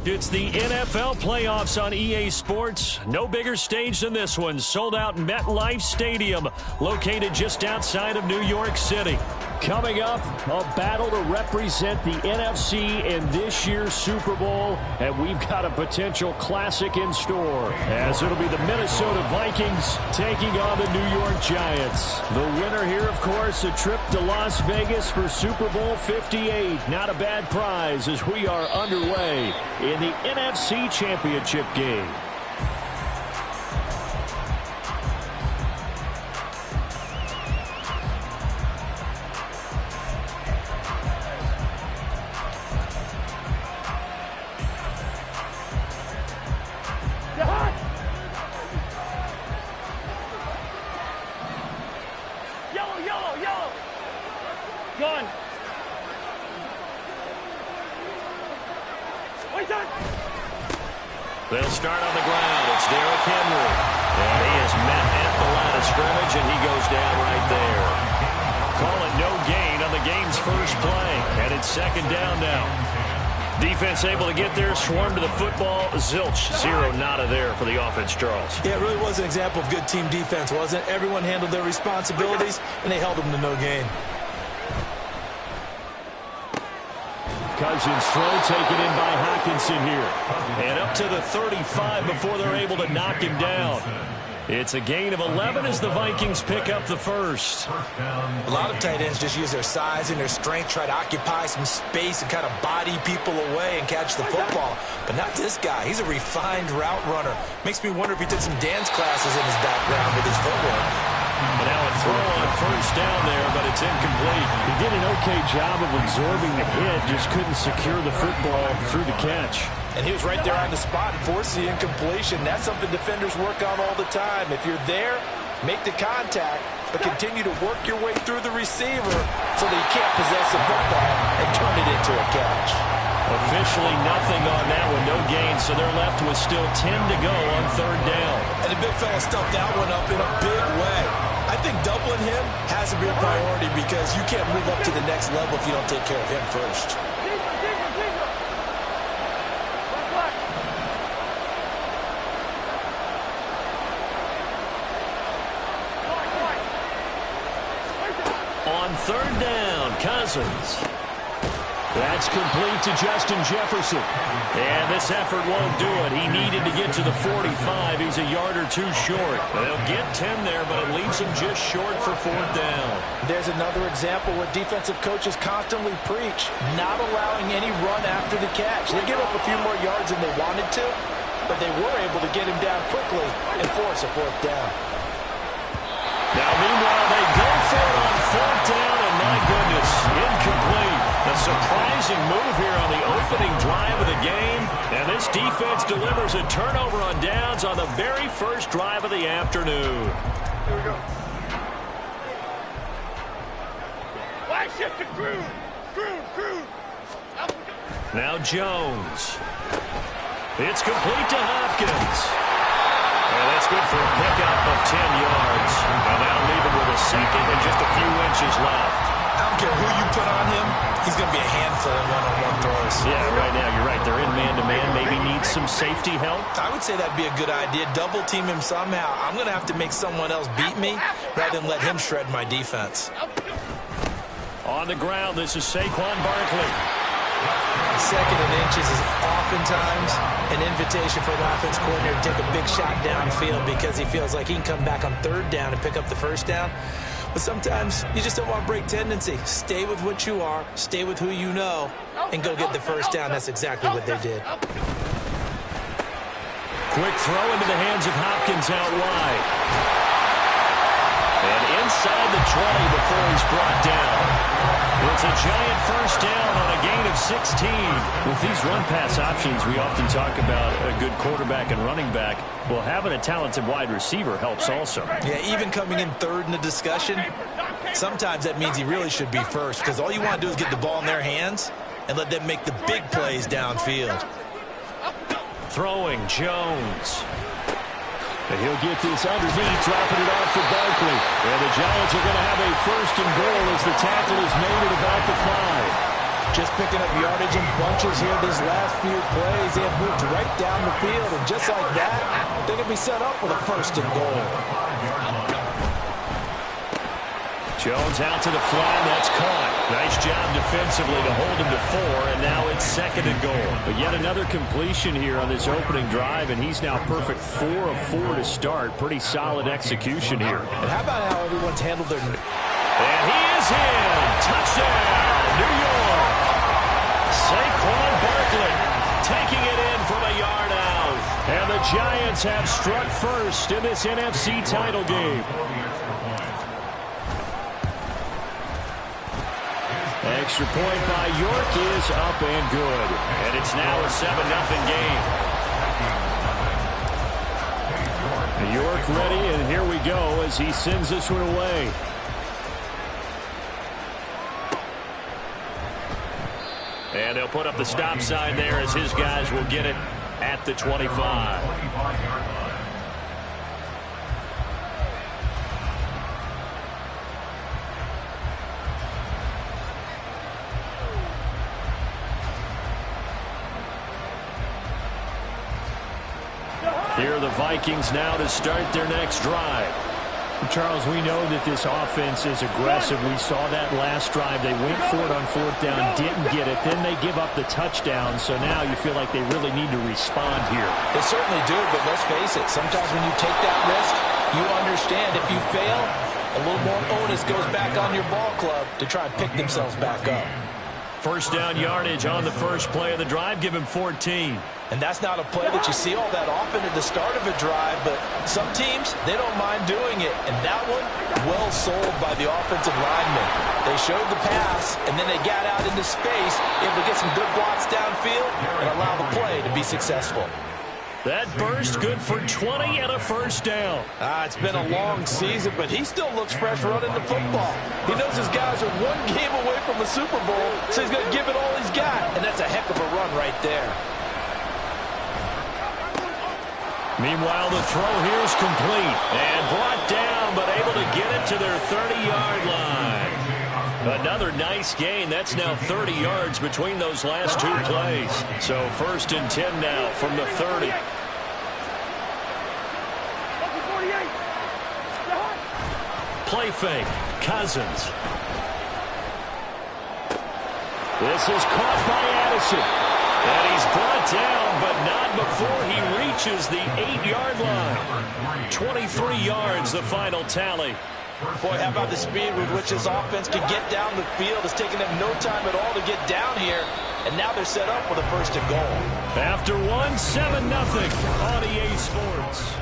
It's the NFL playoffs on EA Sports. No bigger stage than this one. Sold out MetLife Stadium, located just outside of New York City. Coming up, a battle to represent the NFC in this year's Super Bowl, and we've got a potential classic in store, as it'll be the Minnesota Vikings taking on the New York Giants. The winner here, of course, a trip to Las Vegas for Super Bowl 58. Not a bad prize as we are underway in the NFC Championship game. They'll start on the ground. It's Derrick Henry. And he is met at the line of scrimmage, and he goes down right there. Call it no gain on the game's first play. And it's second down now. Defense able to get there, swarm to the football. Zilch, zero nada there for the offense, Charles. Yeah, it really was an example of good team defense, wasn't it? Everyone handled their responsibilities, and they held them to no gain. Cousins throw taken in by Hockenson here. And up to the 35 before they're able to knock him down. It's a gain of 11 as the Vikings pick up the first. A lot of tight ends just use their size and their strength, try to occupy some space and kind of body people away and catch the football. But not this guy. He's a refined route runner. Makes me wonder if he took some dance classes in his background with his footwork. And now a throw on first down there, but it's incomplete. He did an okay job of absorbing the hit, just couldn't secure the football through the catch. And he was right there on the spot and forced the incompletion. That's something defenders work on all the time. If you're there, make the contact, but continue to work your way through the receiver so that he can't possess the football and turn it into a catch. Officially nothing on that one, no gain, so they're left with still 10 to go on third down. And the big fella stuffed that one up in a big way. I think doubling him has to be a priority because you can't move up to the next level if you don't take care of him first. On third down, Cousins. That's complete to Justin Jefferson. And this effort won't do it. He needed to get to the 45. He's a yard or two short. They'll get 10 there, but it leaves him just short for fourth down. There's another example where defensive coaches constantly preach, not allowing any run after the catch. They give up a few more yards than they wanted to, but they were able to get him down quickly and force a fourth down. Now, meanwhile, they go for it on fourth down, and my goodness, incomplete. A surprising move here on the opening drive of the game, and this defense delivers a turnover on downs on the very first drive of the afternoon. Here we go. Wide shift to Cruz. Cruz. Now Jones. It's complete to Hopkins. And that's good for a pickup of 10 yards. And now leaving with a second and just a few inches left. I don't care who you put on him, he's going to be a handful in one-on-one throws. Yeah, right now you're right. They're in man-to-man. Maybe needs some safety help. I would say that'd be a good idea. Double team him somehow. I'm going to have to make someone else beat me rather than let him shred my defense. On the ground, this is Saquon Barkley. Second and inches is oftentimes an invitation for an offense coordinator to take a big shot downfield because he feels like he can come back on third down and pick up the first down. But sometimes you just don't want to break tendency. Stay with what you are, stay with who you know, and go get the first down. That's exactly what they did. Quick throw into the hands of Hopkins out wide. And inside the 20 before he's brought down. It's a giant first down on a gain of 16. With these run-pass options, we often talk about a good quarterback and running back. Well, having a talented wide receiver helps also. Yeah, even coming in third in the discussion, sometimes that means he really should be first because all you want to do is get the ball in their hands and let them make the big plays downfield. Throwing, Jones. And he'll get this underneath, dropping it off for Barkley. And the Giants are going to have a first and goal as the tackle is made at about the 5. Just picking up yardage in bunches here these last few plays. They have moved right down the field, and just like that, they can be set up with a 1st and goal. Jones out to the flat. That's caught. Nice job defensively to hold him to 4, and now it's 2nd and goal. But yet another completion here on this opening drive, and he's now perfect 4 of 4 to start. Pretty solid execution here. And how about how everyone's handled their... And he is in. Touchdown, New York. Saquon Barkley taking it in from a yard out. And the Giants have struck first in this NFC title game. Extra point by York is up and good. And it's now a 7-0 game. York ready, and here we go as he sends this one away. And they'll put up the stop sign there as his guys will get it at the 25. Here are the Vikings now to start their next drive. Charles, we know that this offense is aggressive. We saw that last drive. They went for it on 4th down, didn't get it. Then they give up the touchdown. So now you feel like they really need to respond here. They certainly do, but let's face it. Sometimes when you take that risk, you understand if you fail, a little more onus goes back on your ball club to try and pick themselves back up. 1st down yardage on the first play of the drive. Give him 14. And that's not a play that you see all that often at the start of a drive, but some teams, they don't mind doing it. And that one, well sold by the offensive lineman. They showed the pass, and then they got out into space, able to get some good blocks downfield and allow the play to be successful. That burst good for 20 and a 1st down. It's been a long season, but he still looks fresh running the football. He knows his guys are one game away from the Super Bowl, so he's going to give it all he's got. And that's a heck of a run right there. Meanwhile, the throw here is complete and brought down, but able to get it to their 30-yard line. Another nice gain. That's now 30 yards between those last 2 plays. So 1st and 10 now from the 30. Play fake. Cousins. This is caught by Addison. And he's brought down, but not before he reaches the 8-yard line. 23 yards, the final tally. Boy, how about the speed with which this offense can get down the field? It's taken them no time at all to get down here. And now they're set up with a 1st and goal. After 7-0 on EA Sports.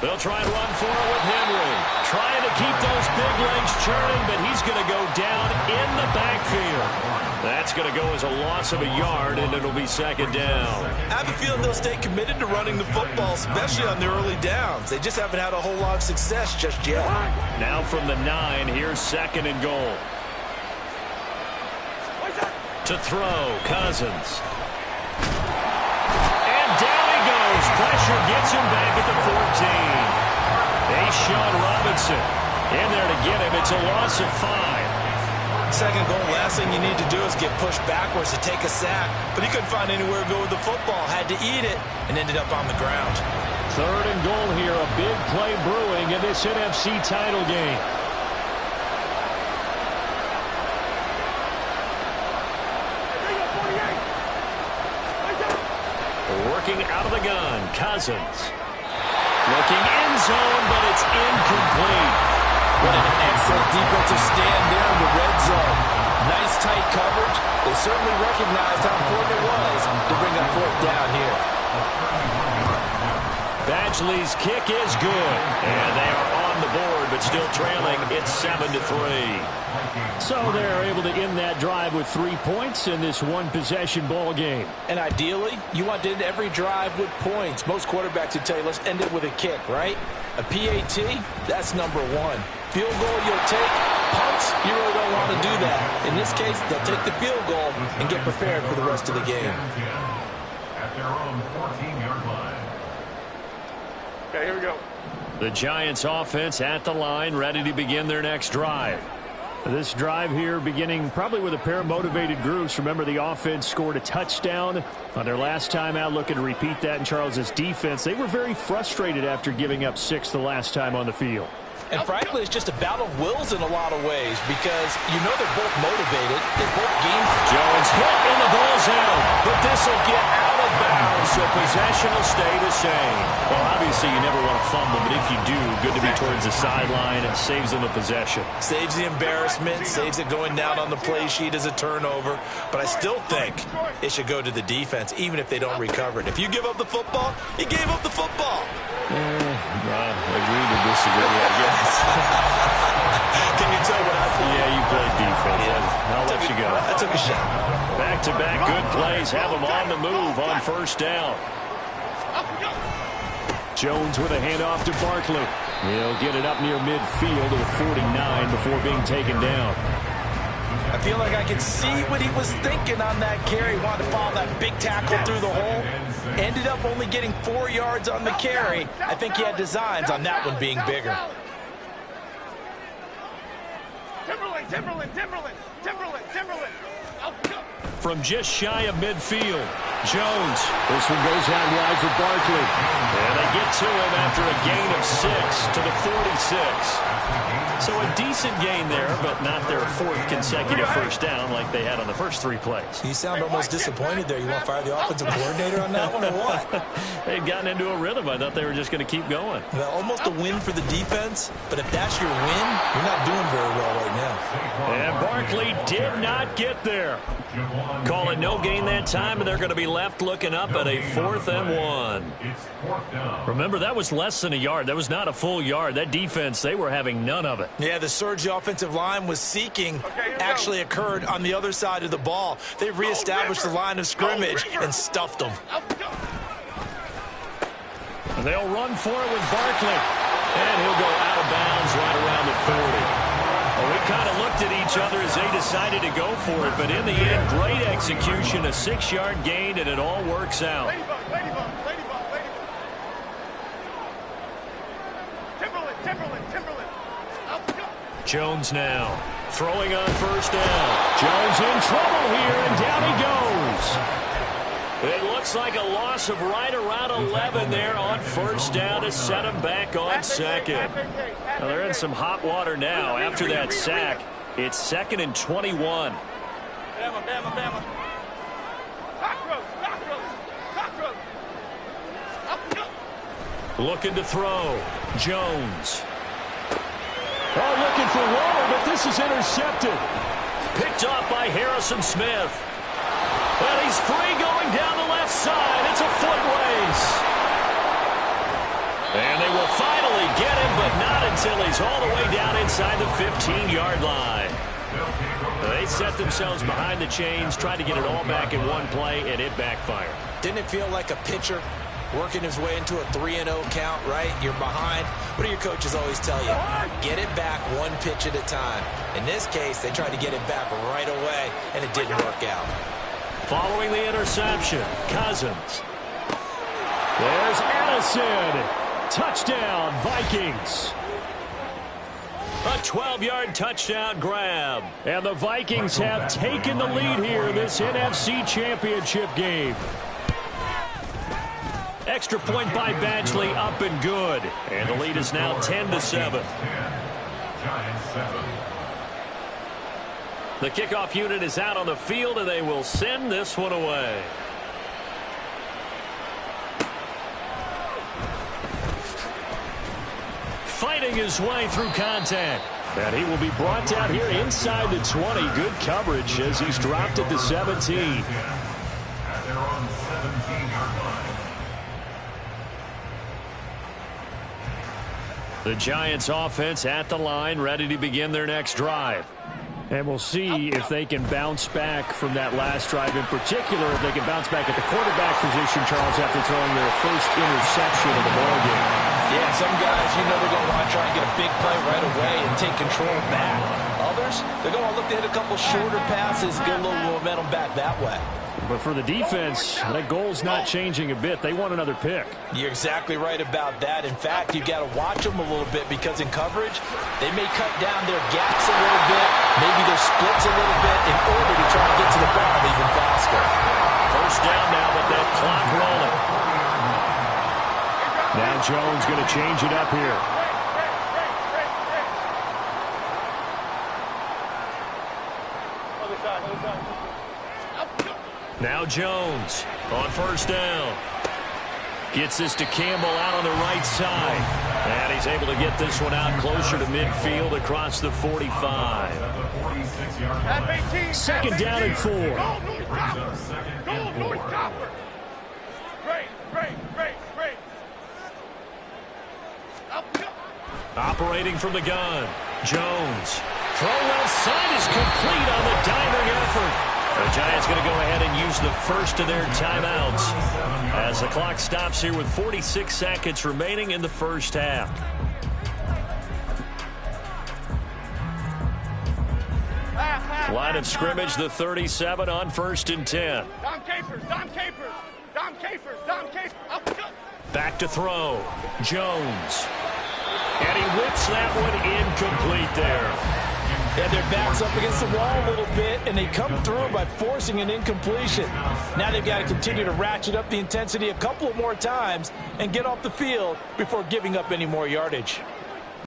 They'll try and run for it with Henry. Trying to keep those big legs churning, but he's going to go down in the backfield. That's going to go as a loss of a yard, and it'll be 2nd down. I have a feeling they'll stay committed to running the football, especially on the early downs. They just haven't had a whole lot of success just yet. Now from the 9, here's 2nd and goal. To throw, Cousins. Pressure gets him back at the 14. Sean Robinson in there to get him. It's a loss of 5. 2nd goal, last thing you need to do is get pushed backwards to take a sack. But he couldn't find anywhere to go with the football. Had to eat it and ended up on the ground. 3rd and goal here. A big play brewing in this NFC title game. Working out of the gun, Cousins. Looking end zone, but it's incomplete. What an excellent defensive stand there in the red zone. Nice tight coverage. They certainly recognized how important it was to bring up 4th down here. Badgley's kick is good. And they are on the board, but still trailing. It's 7-3. So they're able to end that drive with 3 points in this one-possession ball game. And ideally, you want to end every drive with points. Most quarterbacks would tell you, let's end it with a kick, right? A PAT, that's number 1. Field goal you'll take, punts, you really don't want to do that. In this case, they'll take the field goal and get prepared for the rest of the game. At their own 14-yard line. Okay, here we go. The Giants offense at the line, ready to begin their next drive. This drive here beginning probably with a pair of motivated groups. Remember, the offense scored a touchdown on their last time out, looking to repeat that in Charles's defense. They were very frustrated after giving up 6 the last time on the field. And frankly, it's just a battle of wills in a lot of ways because you know they're both motivated. They're both game. Jones hit and the ball's out, but this will get out of bounds, so possession will stay the same. Well, obviously you never want to fumble, but if you do, good to be towards the sideline. It saves them the possession. Saves the embarrassment, saves it going down on the play sheet as a turnover. But I still think it should go to the defense, even if they don't recover it. If you give up the football, you gave up the football. Agree to disagree, I guess. Can you tell what I played? Yeah, you played defense. Yeah. I'll let you go. I took a shot. Back-to-back good plays have them on the move on first down. Jones with a handoff to Barkley. He'll get it up near midfield to the 49 before being taken down. I feel like I can see what he was thinking on that carry. Wanted to follow that big tackle through the hole. Ended up only getting 4 yards on the carry. I think he had designs on that one being bigger. Timberland. From just shy of midfield, Jones. This one goes out wide for Barkley. And they get to him after a gain of 6 to the 46. So a decent gain there, but not their 4th consecutive first down like they had on the first 3 plays. You sound almost disappointed there. You want to fire the offensive coordinator on that one or what? They'd gotten into a rhythm. I thought they were just going to keep going. Well, almost a win for the defense, but if that's your win, you're not doing very well right now. And Barkley did not get there. Call it no gain that time, and they're going to be left looking up at a 4th and 1. Remember, that was less than a yard. That was not a full yard. That defense, they were having none of it. Yeah, the surge the offensive line was seeking actually occurred on the other side of the ball. They reestablished the line of scrimmage and stuffed them. And they'll run for it with Barkley. And he'll go out of bounds right around the 40. Well, we kind of looked at each other as they decided to go for it, but in the end, great execution, a 6-yard gain, and it all works out. Timberland. Jones now throwing on first down. Jones in trouble here, and down he goes. It looks like a loss of right around 11 there on first down to set him back on second. Well, they're in some hot water now after that sack. It's 2nd and 21. Bama. Looking to throw. Jones. Oh, looking for Waller, but this is intercepted. Picked off by Harrison Smith. And he's free going down the left side. It's a foot race. And they will finally get him, but not until he's all the way down inside the 15-yard line. They set themselves behind the chains, tried to get it all back in one play, and it backfired. Didn't it feel like a pitcher working his way into a 3-0 count, right? You're behind. What do your coaches always tell you? Get it back one pitch at a time. In this case, they tried to get it back right away, and it didn't work out. Following the interception, Cousins. There's Addison. Touchdown, Vikings. A 12-yard touchdown grab. And the Vikings have taken the lead here in this NFC Championship game. Extra point by Badgley, up and good. And the lead is now 10-7. The kickoff unit is out on the field, and they will send this one away. Fighting his way through contact. And he will be brought down here inside the 20. Good coverage as he's dropped at the 17. The Giants offense at the line, ready to begin their next drive. And we'll see if they can bounce back from that last drive. In particular, if they can bounce back at the quarterback position, Charles, after throwing their first interception of the ballgame. Yeah, some guys, you know they're going to want to try and get a big play right away and take control back. Others, they're going to look to hit a couple shorter passes, get a little momentum back that way. But for the defense, that goal's not changing a bit. They want another pick. You're exactly right about that. In fact, you've got to watch them a little bit because in coverage, they may cut down their gaps a little bit, maybe their splits a little bit in order to try to get to the ball even faster. First down now, but that clock rolling. Now Jones going to change it up here. Now Jones on first down. Gets this to Campbell out on the right side. And he's able to get this one out closer to midfield across the 45. Second down and 4. Operating from the gun. Jones. Throw left side is complete on the diving effort. The Giants going to go ahead and use the first of their timeouts as the clock stops here with 46 seconds remaining in the first half. Line of scrimmage, the 37 on 1st and 10. Dom Capers. Back to throw. Jones. And he whips that one incomplete there. And their back's up against the wall a little bit, and they come through by forcing an incompletion. Now they've got to continue to ratchet up the intensity a couple of more times and get off the field before giving up any more yardage.